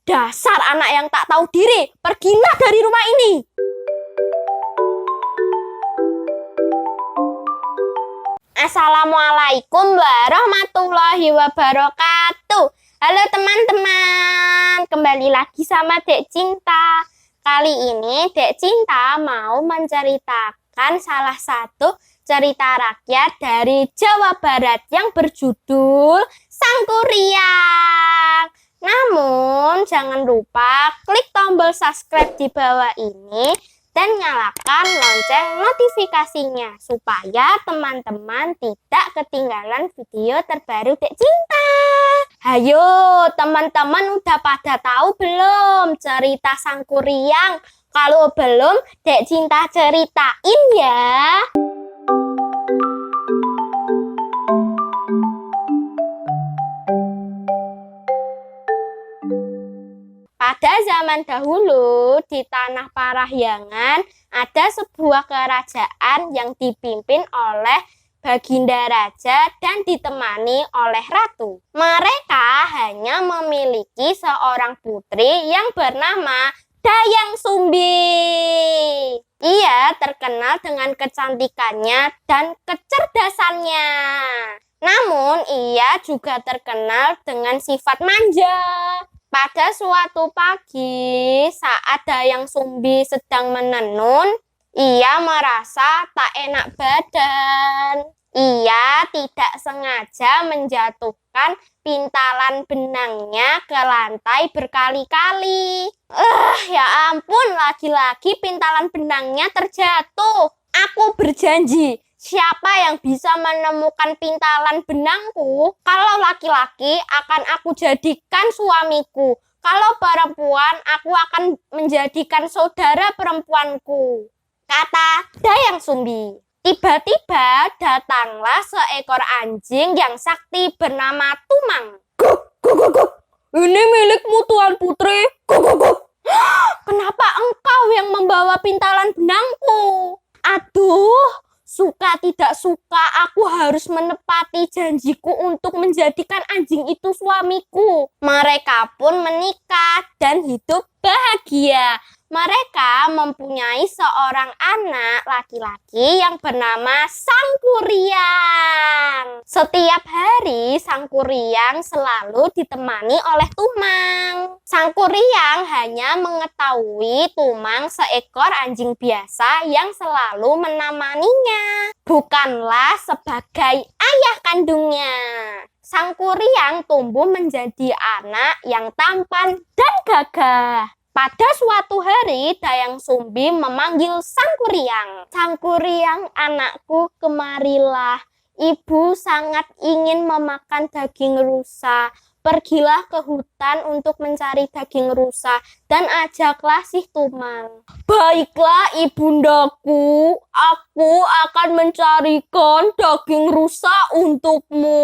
Dasar anak yang tak tahu diri, pergilah dari rumah ini. Assalamualaikum warahmatullahi wabarakatuh. Halo teman-teman, kembali lagi sama Dek Cinta. Kali ini Dek Cinta mau menceritakan salah satu cerita rakyat dari Jawa Barat yang berjudul Sangkuriang. Namun jangan lupa klik tombol subscribe di bawah ini dan nyalakan lonceng notifikasinya supaya teman-teman tidak ketinggalan video terbaru Dek Cinta. Hayo teman-teman, udah pada tahu belum cerita Sangkuriang? Kalau belum, Dek Cinta ceritain ya. Pada zaman dahulu, di tanah Parahyangan, ada sebuah kerajaan yang dipimpin oleh Baginda Raja dan ditemani oleh Ratu. Mereka hanya memiliki seorang putri yang bernama Dayang Sumbi. Ia terkenal dengan kecantikannya dan kecerdasannya. Namun, ia juga terkenal dengan sifat manja. Pada suatu pagi, saat Dayang Sumbi sedang menenun, ia merasa tak enak badan. Ia tidak sengaja menjatuhkan pintalan benangnya ke lantai berkali-kali. Ya ampun, lagi-lagi pintalan benangnya terjatuh. Aku berjanji, siapa yang bisa menemukan pintalan benangku? Kalau laki-laki akan aku jadikan suamiku. Kalau perempuan, aku akan menjadikan saudara perempuanku, kata Dayang Sumbi. Tiba-tiba datanglah seekor anjing yang sakti bernama Tumang. Guk. Ini milikmu, Tuan Putri. Guk. Kenapa engkau yang membawa pintalan benangku? Aduh, suka tidak suka aku harus menepati janjiku untuk menjadikan anjing itu suamiku. Mereka pun menikah dan hidup bahagia. Mereka mempunyai seorang anak laki-laki yang bernama Sangkuriang. Setiap hari Sangkuriang selalu ditemani oleh Tumang. Sangkuriang hanya mengetahui Tumang seekor anjing biasa yang selalu menemaninya, bukanlah sebagai ayah kandungnya. Sangkuriang tumbuh menjadi anak yang tampan dan gagah. Pada suatu hari, Dayang Sumbi memanggil Sangkuriang. Sangkuriang, anakku, kemarilah. Ibu sangat ingin memakan daging rusa. Pergilah ke hutan untuk mencari daging rusa dan ajaklah si Tumang. Baiklah ibundaku, aku akan mencarikan daging rusa untukmu.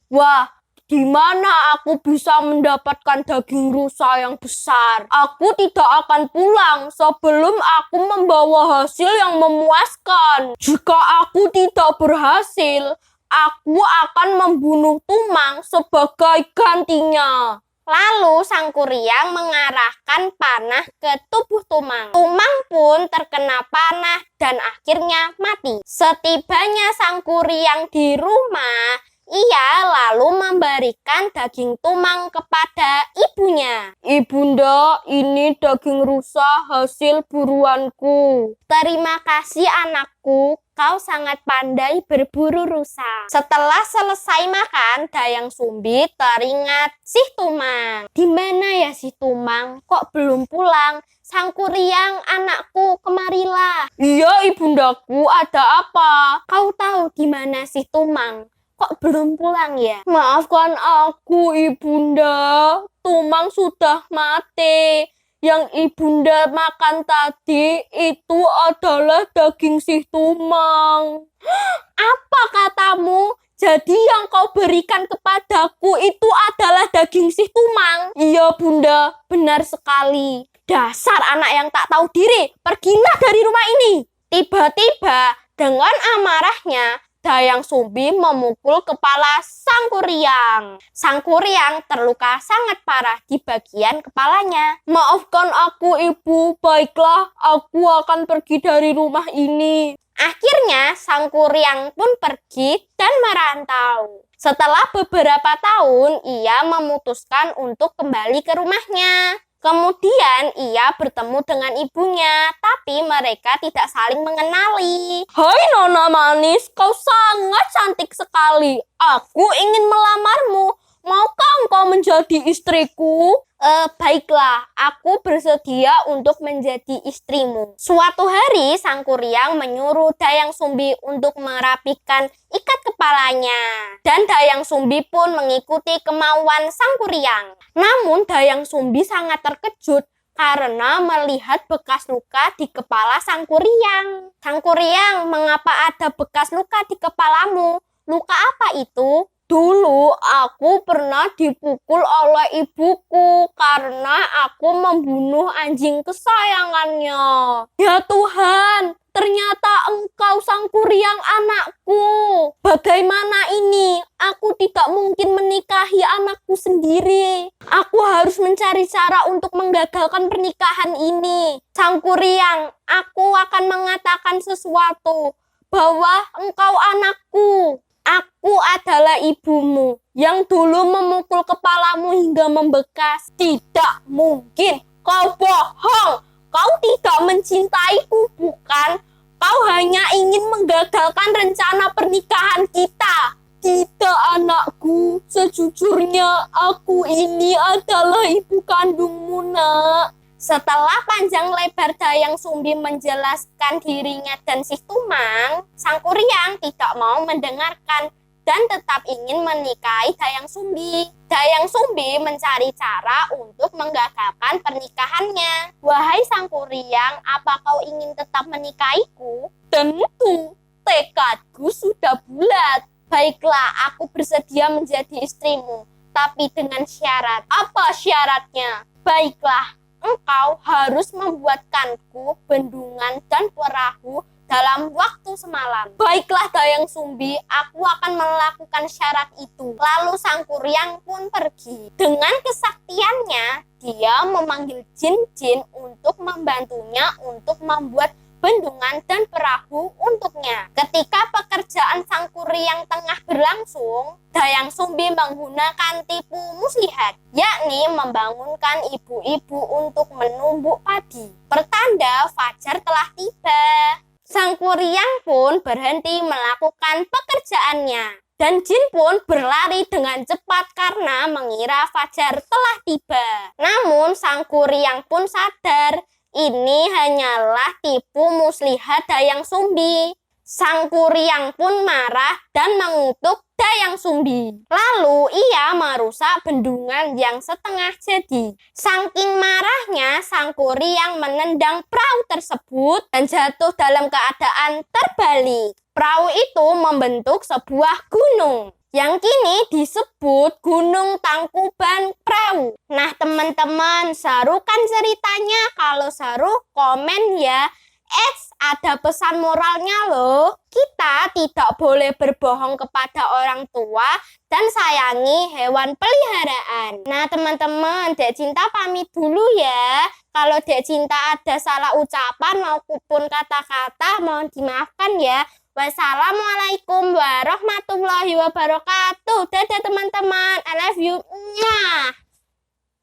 Wah, di mana aku bisa mendapatkan daging rusa yang besar? Aku tidak akan pulang sebelum aku membawa hasil yang memuaskan. Jika aku tidak berhasil, aku akan membunuh Tumang sebagai gantinya. Lalu Sangkuriang mengarahkan panah ke tubuh Tumang. Tumang pun terkena panah dan akhirnya mati. Setibanya Sangkuriang di rumah, ia lalu memberikan daging Tumang kepada ibunya. Ibunda, ini daging rusa hasil buruanku. Terima kasih anakku, kau sangat pandai berburu rusa. Setelah selesai makan, Dayang Sumbi teringat si Tumang. Di mana ya si Tumang? Kok belum pulang? Sangkuriang, anakku, kemarilah. Iya ibundaku, ada apa? Kau tahu di mana si Tumang? Kok belum pulang ya? Maafkan aku ibunda, Tumang sudah mati. Yang ibunda makan tadi itu adalah daging si Tumang. Apa katamu? Jadi yang kau berikan kepadaku itu adalah daging si Tumang? Iya bunda, benar sekali. Dasar anak yang tak tahu diri, pergilah dari rumah ini. Tiba-tiba dengan amarahnya, Dayang Sumbi memukul kepala Sang Kuryang. Sang Kuryang terluka sangat parah di bagian kepalanya. Maafkan aku, Ibu. Baiklah, aku akan pergi dari rumah ini. Akhirnya Sang Kuryang pun pergi dan merantau. Setelah beberapa tahun, ia memutuskan untuk kembali ke rumahnya. Kemudian ia bertemu dengan ibunya, tapi mereka tidak saling mengenali. Hai Nona manis, kau sangat cantik sekali. Aku ingin melamarmu. Maukah engkau menjadi istriku? Baiklah, aku bersedia untuk menjadi istrimu. Suatu hari, Sang Kuryang menyuruh Dayang Sumbi untuk merapikan ikat kepalanya. Dan Dayang Sumbi pun mengikuti kemauan Sang Kuryang. Namun Dayang Sumbi sangat terkejut karena melihat bekas luka di kepala Sang Kuryang. Sang Kuryang, mengapa ada bekas luka di kepalamu? Luka apa itu? Dulu aku pernah dipukul oleh ibuku karena aku membunuh anjing kesayangannya. Ya Tuhan, ternyata engkau Sang Kuryang anakku. Bagaimana ini? Aku tidak mungkin menikahi anakku sendiri. Aku harus mencari cara untuk menggagalkan pernikahan ini. Sang Kuryang, aku akan mengatakan sesuatu bahwa engkau anakku. Aku adalah ibumu yang dulu memukul kepalamu hingga membekas. Tidak mungkin, kau bohong. Kau tidak mencintaiku, bukan? Kau hanya ingin menggagalkan rencana pernikahan kita. Tidak, anakku. Sejujurnya, aku ini adalah ibu kandungmu, nak. Setelah panjang lebar Dayang Sumbi menjelaskan dirinya dan si Tumang, Sang Kuryang tidak mau mendengarkan dan tetap ingin menikahi Dayang Sumbi. Dayang Sumbi mencari cara untuk menggagalkan pernikahannya. Wahai Sang Kuryang, apa kau ingin tetap menikahiku? Tentu, tekadku sudah bulat. Baiklah, aku bersedia menjadi istrimu, tapi dengan syarat. Apa syaratnya? Baiklah, engkau harus membuatkanku bendungan dan perahu dalam waktu semalam. Baiklah Dayang Sumbi, aku akan melakukan syarat itu. Lalu Sang Kuryang pun pergi. Dengan kesaktiannya, dia memanggil jin-jin untuk membantunya untuk membuat bendungan dan perahu untuknya. Ketika pekerjaan Sang Kuryang tengah berlangsung, Dayang Sumbi menggunakan tipu muslihat, yakni membangunkan ibu-ibu untuk menumbuk padi. Pertanda fajar telah tiba. Sang Kuryang pun berhenti melakukan pekerjaannya. Dan jin pun berlari dengan cepat karena mengira fajar telah tiba. Namun Sang Kuryang pun sadar, ini hanyalah tipu muslihat Dayang Sumbi. Sang Kuryang pun marah dan mengutuk Dayang Sumbi. Lalu ia merusak bendungan yang setengah jadi. Saking marahnya, Sang Kuryang menendang perahu tersebut dan jatuh dalam keadaan terbalik. Perahu itu membentuk sebuah gunung yang kini disebut Gunung Tangkuban Perahu. Nah teman-teman, serukan ceritanya. Kalau seru, komen ya. Ada pesan moralnya loh. Kita tidak boleh berbohong kepada orang tua dan sayangi hewan peliharaan. Nah teman-teman, Dek Cinta pamit dulu ya. Kalau Dek Cinta ada salah ucapan maupun kata-kata, mohon dimaafkan ya. Wassalamualaikum warahmatullahi wabarakatuh. Dadah teman-teman, I love you. Mwah.